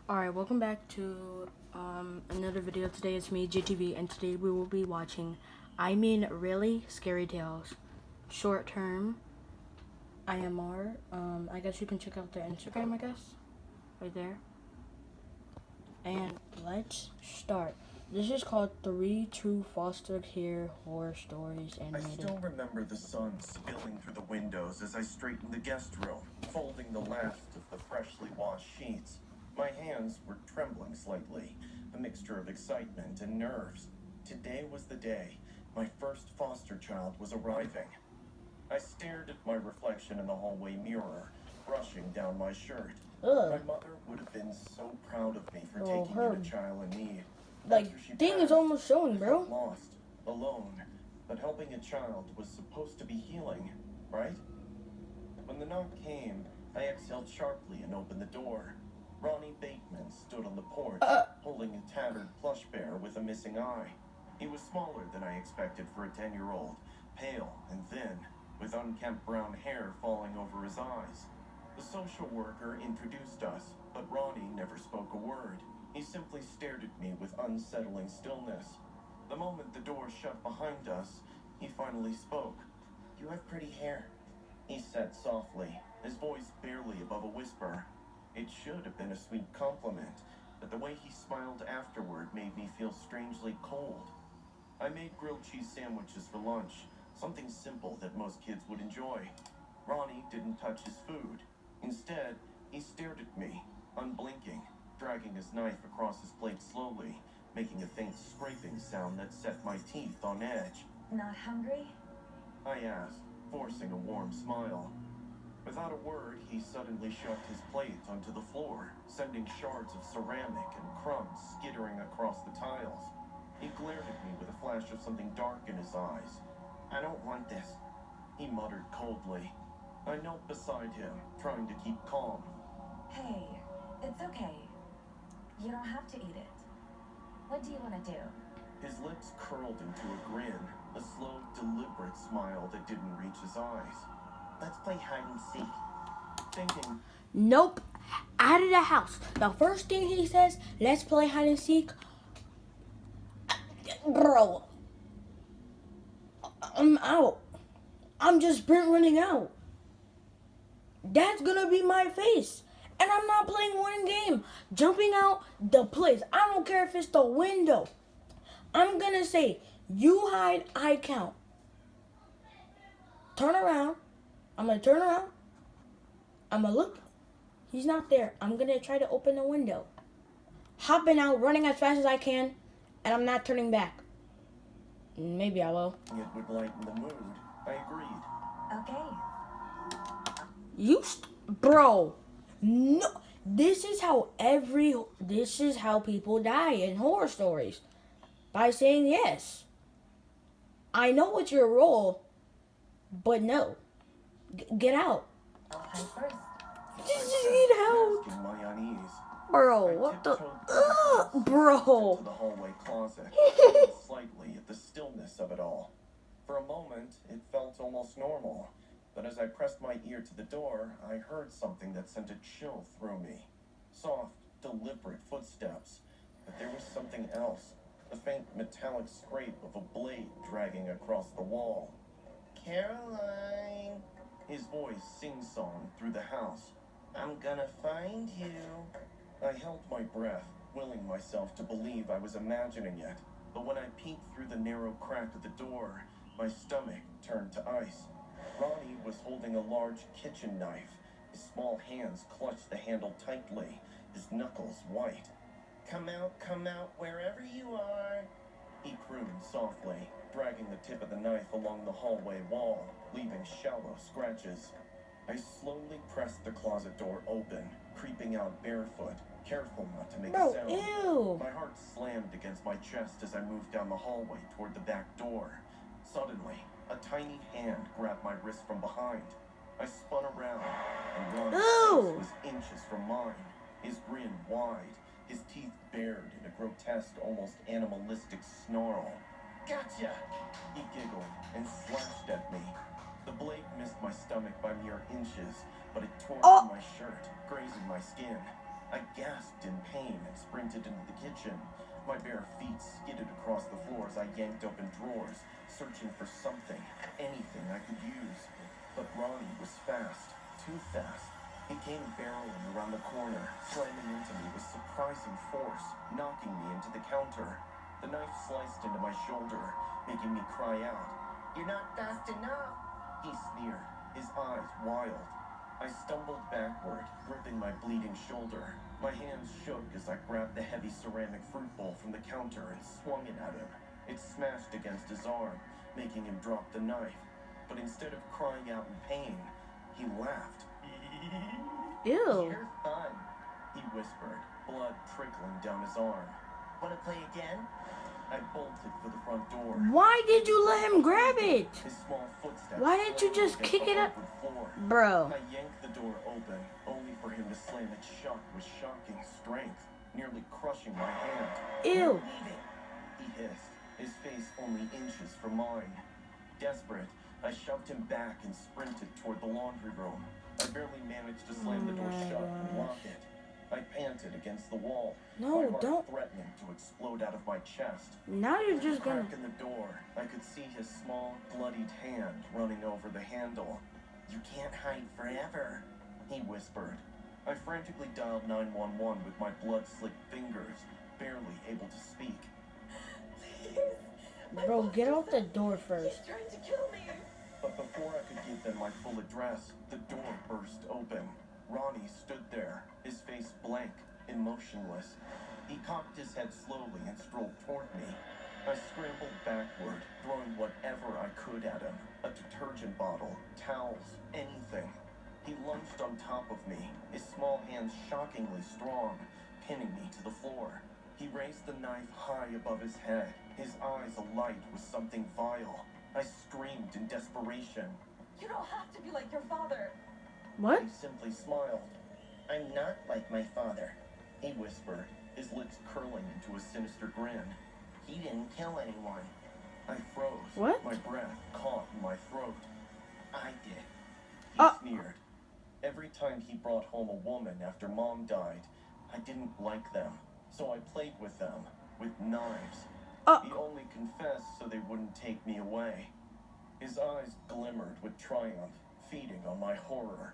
Alright, welcome back to another video. Today it's me, JTV, and today we will be watching Really Scary Tales. Short term IMR. I guess you can check out their Instagram, I guess. Right there. And let's start. This is called 3 True Foster Care Horror Stories Animated. I still remember the sun spilling through the windows as I straightened the guest room, folding the last of the freshly washed sheets. My hands were trembling slightly, a mixture of excitement and nerves. Today was the day. My first foster child was arriving. I stared at my reflection in the hallway mirror, brushing down my shirt. Ugh. My mother would have been so proud of me for taking in a child in need. Like, thing is almost showing, bro. Lost, alone, but helping a child was supposed to be healing, right? When the knock came, I exhaled sharply and opened the door. Ronnie Bateman stood on the porch, holding a tattered plush bear with a missing eye. He was smaller than I expected for a 10-year-old, pale and thin, with unkempt brown hair falling over his eyes. The social worker introduced us, but Ronnie never spoke a word. He simply stared at me with unsettling stillness. The moment the door shut behind us, he finally spoke. "You have pretty hair," he said softly, his voice barely above a whisper. It should have been a sweet compliment, but the way he smiled afterward made me feel strangely cold. I made grilled cheese sandwiches for lunch, something simple that most kids would enjoy. Ronnie didn't touch his food. Instead, he stared at me, unblinking, dragging his knife across his plate slowly, making a faint scraping sound that set my teeth on edge. "Not hungry?" I asked, forcing a warm smile. Without a word, he suddenly shoved his plate onto the floor, sending shards of ceramic and crumbs skittering across the tiles. He glared at me with a flash of something dark in his eyes. "I don't want this," he muttered coldly. I knelt beside him, trying to keep calm. "Hey, it's okay. You don't have to eat it. What do you want to do?" His lips curled into a grin, a slow, deliberate smile that didn't reach his eyes. "Let's play hide and seek." Thinking, Nope. Out of the house. The first thing he says, let's play hide and seek. Bro. I'm out. I'm just sprint running out. That's gonna be my face. And I'm not playing one game. Jumping out the place. I don't care if it's the window. I'm gonna say, you hide, I count. Turn around. I'm gonna turn around. I'm gonna look. He's not there. I'm gonna try to open the window. Hopping out, running as fast as I can, and I'm not turning back. Maybe I will. it would lighten the mood. I agreed. "Okay." Bro, no. This is how people die in horror stories. By saying yes. I know it's your role, but no. Get out. I'll hide first. Just need help. Masking my unease. Bro, I what the? tiptoed through the house, to Bro. the hallway closet, looking slightly at the stillness of it all. For a moment, it felt almost normal. But as I pressed my ear to the door, I heard something that sent a chill through me. Soft, deliberate footsteps. But there was something else. The faint metallic scrape of a blade dragging across the wall. "Caroline!" His voice sing-songed through the house. "I'm gonna find you." I held my breath, willing myself to believe I was imagining it. But when I peeked through the narrow crack of the door, my stomach turned to ice. Ronnie was holding a large kitchen knife. His small hands clutched the handle tightly, his knuckles white. come out, wherever you are," he crooned softly, dragging the tip of the knife along the hallway wall, leaving shallow scratches. I slowly pressed the closet door open, creeping out barefoot, careful not to make a sound. Ew. My heart slammed against my chest as I moved down the hallway toward the back door. Suddenly, a tiny hand grabbed my wrist from behind. I spun around, and Ronnie's face was inches from mine, his grin wide, his teeth bared in a grotesque, almost animalistic snarl. "Gotcha!" He giggled and slashed at me. The blade missed my stomach by mere inches, but it tore through my shirt, grazing my skin. I gasped in pain and sprinted into the kitchen. My bare feet skidded across the floor as I yanked open drawers, searching for something, anything I could use. But Ronnie was fast, too fast. He came barreling around the corner, slamming into me with surprising force, knocking me into the counter. The knife sliced into my shoulder, making me cry out. "You're not fast enough," he sneered, his eyes wild. I stumbled backward, gripping my bleeding shoulder. My hands shook as I grabbed the heavy ceramic fruit bowl from the counter and swung it at him. It smashed against his arm, making him drop the knife. But instead of crying out in pain, he laughed. Ew. "You're fun," he whispered, blood trickling down his arm. "Wanna play again?" I bolted for the front door. Why did you let him grab it? His small footsteps. Why didn't you just against kick the it up? hardwood floor. Bro. I yanked the door open, only for him to slam it shut with shocking strength, nearly crushing my hand. Ew. "You're leaving," he hissed, his face only inches from mine. Desperate, I shoved him back and sprinted toward the laundry room. I barely managed to slam the door shut and lock it. I panted against the wall, No, my heart don't. threatening to explode out of my chest. Now you're Through just the gonna. crack in the door, I could see his small, bloodied hand running over the handle. "You can't hide forever," he whispered. I frantically dialed 911 with my blood-slicked fingers, barely able to speak. Please. My Bro, get foster out the son, door first. He's trying to kill me. But before I could give them my full address, the door burst open. Ronnie stood there, his face blank, emotionless. He cocked his head slowly and strolled toward me. I scrambled backward, throwing whatever I could at him. A detergent bottle, towels, anything. He lunged on top of me, his small hands shockingly strong, pinning me to the floor. He raised the knife high above his head, his eyes alight with something vile. I screamed in desperation. You don't have to be like your father. What? He simply smiled. "I'm not like my father," he whispered, his lips curling into a sinister grin. "He didn't kill anyone." I froze, What? my breath caught in my throat. "I did," he sneered. Every time he brought home a woman after Mom died, I didn't like them, so I played with them, with knives. He only confessed so they wouldn't take me away. His eyes glimmered with triumph, feeding on my horror.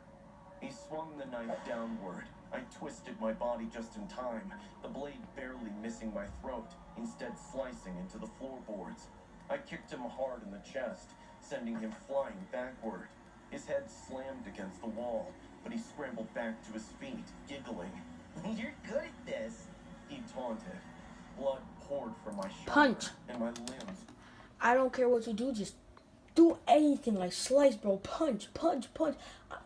He swung the knife downward. I twisted my body just in time, the blade barely missing my throat, instead slicing into the floorboards. I kicked him hard in the chest, sending him flying backward. His head slammed against the wall, but he scrambled back to his feet, giggling. "You're good at this," he taunted. Blood poured from my shoulder Punch. and my limbs. I don't care what you do, just do anything like slice, bro. Punch, punch, punch.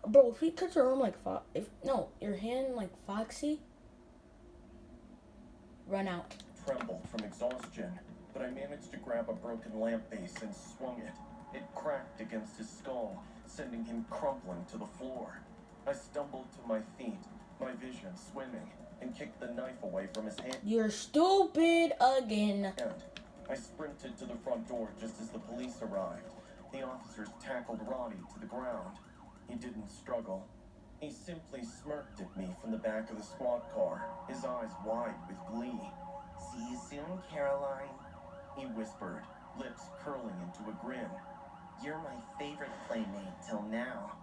Bro, if he cuts your arm like your hand like Foxy, run out. Trembled from exhaustion, but I managed to grab a broken lamp base and swung it. It cracked against his skull, sending him crumpling to the floor. I stumbled to my feet, my vision swimming, and kicked the knife away from his hand. You're stupid again. I sprinted to the front door just as the police arrived. The officers tackled Ronnie to the ground. He didn't struggle. He simply smirked at me from the back of the squad car, his eyes wide with glee. "See you soon, Caroline," he whispered, lips curling into a grin. "You're my favorite playmate till now."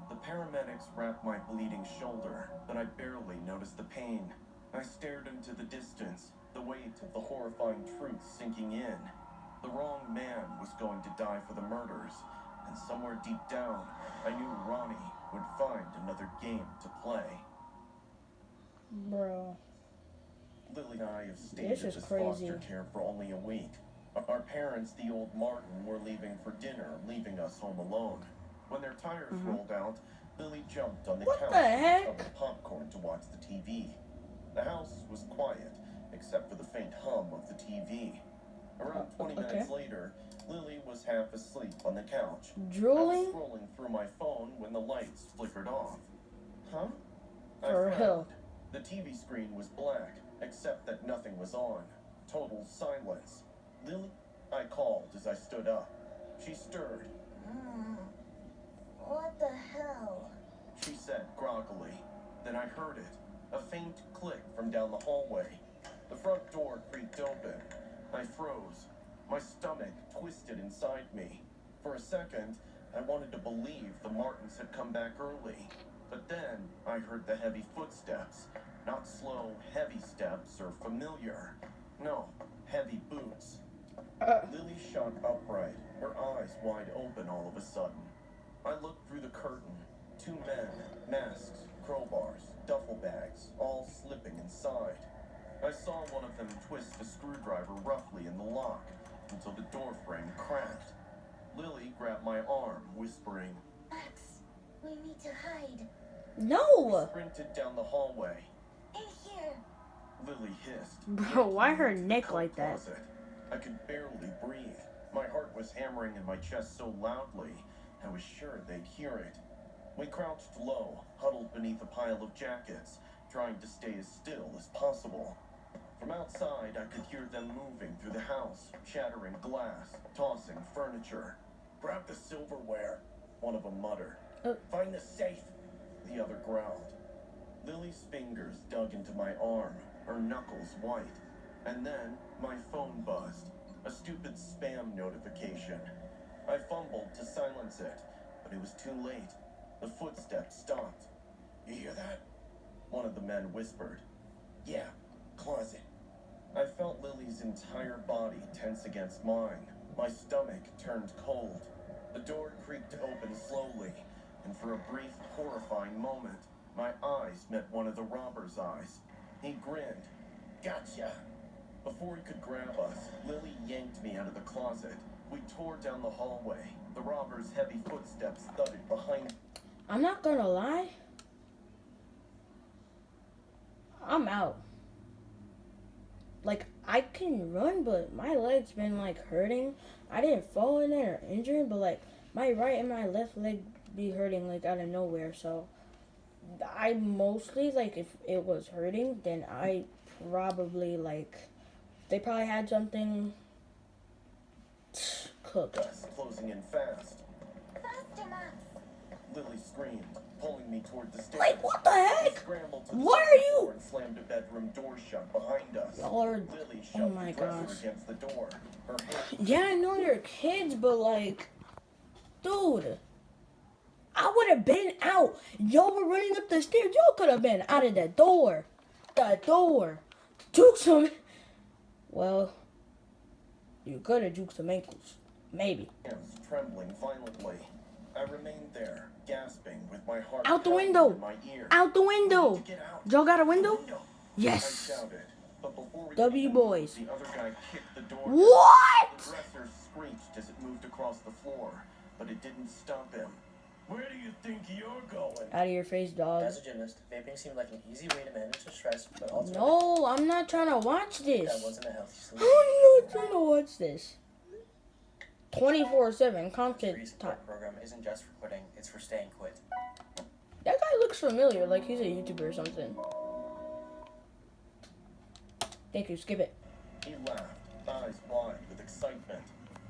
The paramedics wrapped my bleeding shoulder, but I barely noticed the pain. I stared into the distance, the weight of the horrifying truth sinking in. The wrong man was going to die for the murders, and somewhere deep down, I knew Ronnie would find another game to play. Bro. Lily and I have stayed This at is this crazy. foster care for only a week. Our parents, the old Martin, were leaving for dinner, leaving us home alone. When their tires rolled out, Lily jumped on the What couch the and heck? shoveled popcorn to watch the TV. The house was quiet, except for the faint hum of the TV. Around 20 minutes later, Lily was half asleep on the couch. I was Drooling? scrolling through my phone when the lights flickered off. Huh? I For real. frowned. The TV screen was black, except that nothing was on. Total silence. "Lily?" I called as I stood up. She stirred. What the hell? She said groggily. Then I heard it. A faint click from down the hallway. The front door creaked open. I froze. My stomach twisted inside me. For a second, I wanted to believe the Martins had come back early. But then I heard the heavy footsteps. Not slow, heavy steps or familiar. No, heavy boots. Lily shot upright, her eyes wide open all of a sudden. I looked through the curtain. Two men, masks, crowbars, duffel bags, all slipping inside. I saw one of them twist a screwdriver roughly in the lock until the door frame cracked. Lily grabbed my arm, whispering, Max, we need to hide. No! sprinted down the hallway. In here. Lily hissed. Bro, why her Into the neck coat like that? closet. I could barely breathe. My heart was hammering in my chest so loudly, I was sure they'd hear it. We crouched low, huddled beneath a pile of jackets, trying to stay as still as possible. From outside, I could hear them moving through the house, shattering glass, tossing furniture. Grab the silverware, one of them muttered. Find the safe, the other growled. Lily's fingers dug into my arm, her knuckles white. And then my phone buzzed, a stupid spam notification. I fumbled to silence it, but it was too late. The footsteps stopped. You hear that? One of the men whispered. Yeah, closet. I felt Lily's entire body tense against mine. My stomach turned cold. The door creaked open slowly, and for a brief, horrifying moment, my eyes met one of the robber's eyes. He grinned. Gotcha. Before he could grab us, Lily yanked me out of the closet. We tore down the hallway. The robber's heavy footsteps thudded behind. I'm not gonna lie. I'm out. Like, I can run, but my legs been, like, hurting. I didn't fall in there or injured, but, like, my right and my left leg be hurting, like, out of nowhere. So, I mostly, like, if it was hurting, then I probably, like, they probably had something cooked. Us closing in fast. Faster, Max. Lily screamed, pulling me toward the stairs. Like, what the I heck? scrambled to the What are second you- floor and slammed a bedroom door shut behind us. Y'all are- Lily oh shoved my the dresser gosh. against the door. Her hand Yeah, I know you're kids, but, like, dude, I would have been out. Y'all were running up the stairs. Y'all could have been out of the door. The door. Juke some. Well, you could have juked some ankles. Maybe. hands trembling violently. I remained there, gasping with my heart Out the pounding window. in my ear. Out the window. We need to get out. Y'all got a The window? I Yes. shouted, but before we W could move, boys. the other guy kicked the door. What? The dresser screeched as it moved across the floor, but it didn't stop him. Where do you think you're going? Out of your face, dog. As a gymnast, vaping seemed like an easy way to manage the stress, but ultimately, No, I'm not trying to watch that this. wasn't a healthy I'm solution. not trying to watch this. 24/7 The free content time. support program isn't just for quitting, it's for staying quit. That guy looks familiar, like he's a YouTuber or something. Thank you, skip it. He laughed, eyes wide with excitement.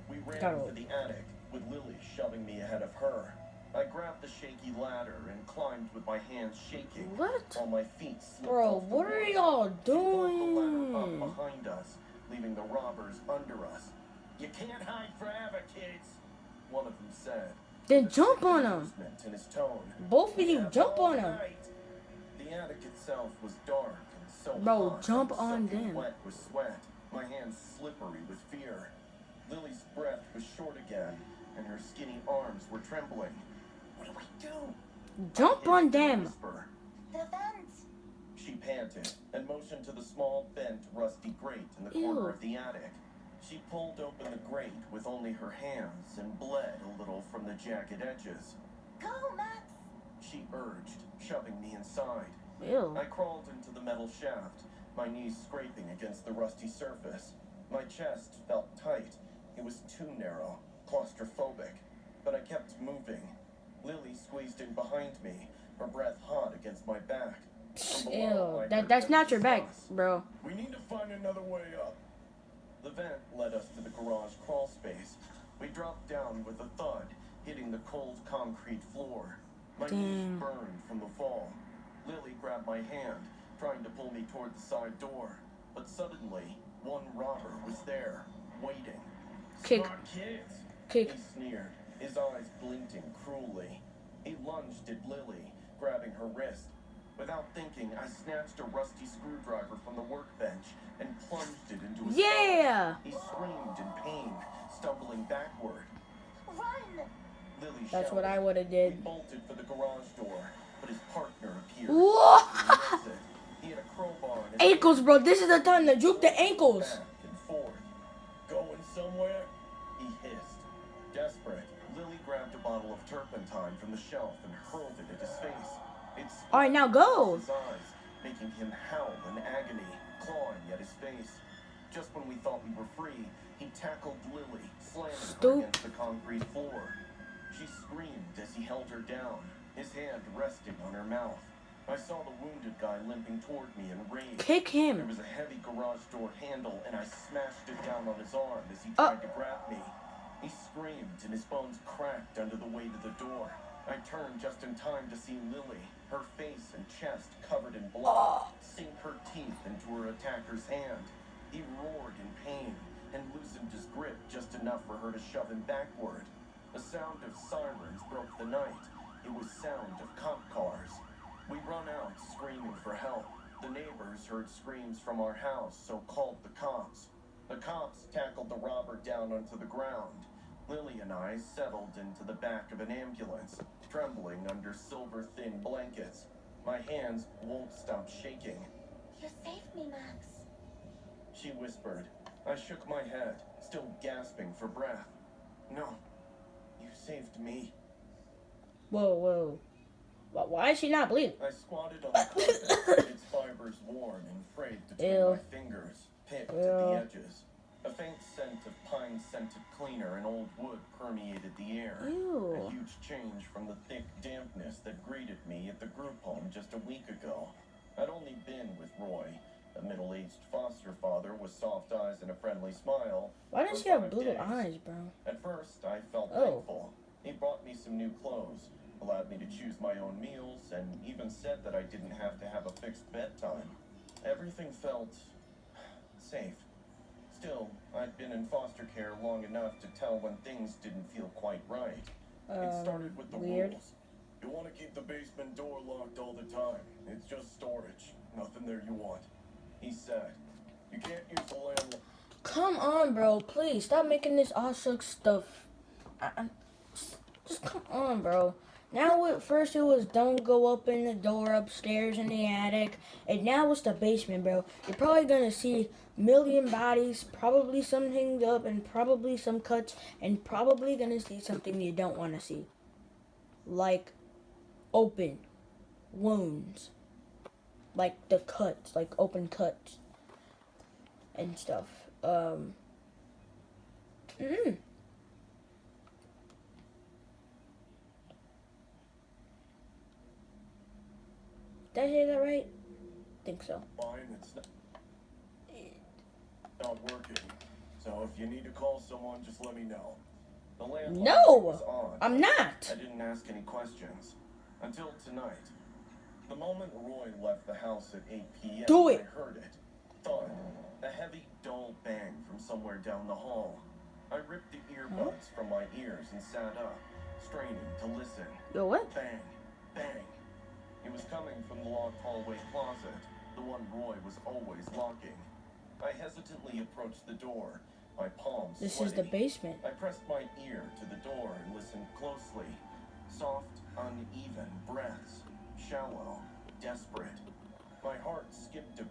We ran Got it. for the attic, with Lily shoving me ahead of her. I grabbed the shaky ladder and climbed with my hands shaking, What? while my feet slipped Bro, off the what are wood. y'all She pulled the ladder up doing? behind us, leaving the robbers under us. You can't hide forever, kids, one of them said. Then with a jump sick on him. amusement in his tone. Both of "We you, have jump all on him. night." The attic itself was dark and so Bro, hot jump and on soaking them. wet with sweat, my hands slippery with fear. Lily's breath was short again, and her skinny arms were trembling. What do we do? Jump I on hissed in a them. whisper. The vent. She panted and motioned to the small, bent, rusty grate in the corner Ew. of the attic. She pulled open the grate with only her hands and bled a little from the jagged edges. Go, Max. She urged, shoving me inside. Ew. I crawled into the metal shaft, my knees scraping against the rusty surface. My chest felt tight. It was too narrow, claustrophobic, but I kept moving. Lily squeezed in behind me, her breath hot against my back. From below, I Ew. heard That's them not your back, discuss. bro. We need to find another way up. The vent led us to the garage crawl space. We dropped down with a thud, hitting the cold concrete floor. My knees Damn. burned from the fall. Lily grabbed my hand, trying to pull me toward the side door. But suddenly, one robber was there, waiting. Kick. Smart kids, Kick. he sneered, his eyes glinting cruelly. He lunged at Lily, grabbing her wrist. Without thinking, I snatched a rusty screwdriver from the workbench and plunged it into his Yeah! thigh. He screamed in pain, stumbling backward. Run! Lily That's shouted. what I would have He did. bolted for the garage door, but his partner appeared. Whoa! He missed it. He had a crowbar in his Ankles, hand. bro. This is the time to juke the ankles. Back and forth. Going somewhere? He hissed. Desperate, Lily grabbed a bottle of turpentine from the shelf and hurled it at his face. It All right, now go. his eyes, making him howl in agony, clawing at his face. Just when we thought we were free, he tackled Lily, slamming her against the concrete floor. She screamed as he held her down, his hand resting on her mouth. I saw the wounded guy limping toward me in rage. Kick There him. was a heavy garage door handle, and I smashed it down on his arm as he tried to grab me. He screamed, and his bones cracked under the weight of the door. I turned just in time to see Lily, her face and chest covered in blood, sink her teeth into her attacker's hand. He roared in pain and loosened his grip just enough for her to shove him backward. A sound of sirens broke the night. It was sound of cop cars. We run out screaming for help. The neighbors heard screams from our house, so called the cops. The cops tackled the robber down onto the ground. Lily and I settled into the back of an ambulance, trembling under silver-thin blankets. My hands won't stop shaking. You saved me, Max. She whispered. I shook my head, still gasping for breath. No, you saved me. Whoa, whoa. Why is she not bleeding? I squatted on the carpet, its fibers worn and frayed between Ew. my fingers, picked at the edges. A faint scent of pine-scented cleaner and old wood permeated the air. Ew. A huge change from the thick dampness that greeted me at the group home just a week ago. I'd only been with Roy, a middle-aged foster father with soft eyes and a friendly smile. Why does for she have 5 blue days. eyes, bro? At first, I felt Oh. thankful. He brought me some new clothes, allowed me to choose my own meals, and even said that I didn't have to have a fixed bedtime. Everything felt safe. Still, I'd been in foster care long enough to tell when things didn't feel quite right. It started with the weird. rules. You want to keep the basement door locked all the time. It's just storage. Nothing there you want. He said. You can't use the landlord. Come on, bro. Please stop making this all shook stuff. Just come on, bro. Now, at first it was don't go up in the door upstairs in the attic, and now it's the basement, bro. You're probably gonna see million bodies, probably some hanged up, and probably some cuts, and probably gonna see something you don't want to see, like open wounds, like the cuts, like open cuts and stuff. Did I say that right? Think so. Fine, it's not working. So if you need to call someone, just let me know. The landline No, was on. I'm not. I didn't ask any questions. Until tonight. The moment Roy left the house at 8 p.m., Do it. I heard it. Thud. A heavy, dull bang from somewhere down the hall. I ripped the earbuds from my ears and sat up, straining to listen. Yo, what? Bang. Bang. It was coming from the locked hallway closet, the one Roy was always locking. I hesitantly approached the door, my palms This sweaty. is the basement. I pressed my ear to the door and listened closely. Soft, uneven breaths, shallow, desperate. My heart skipped a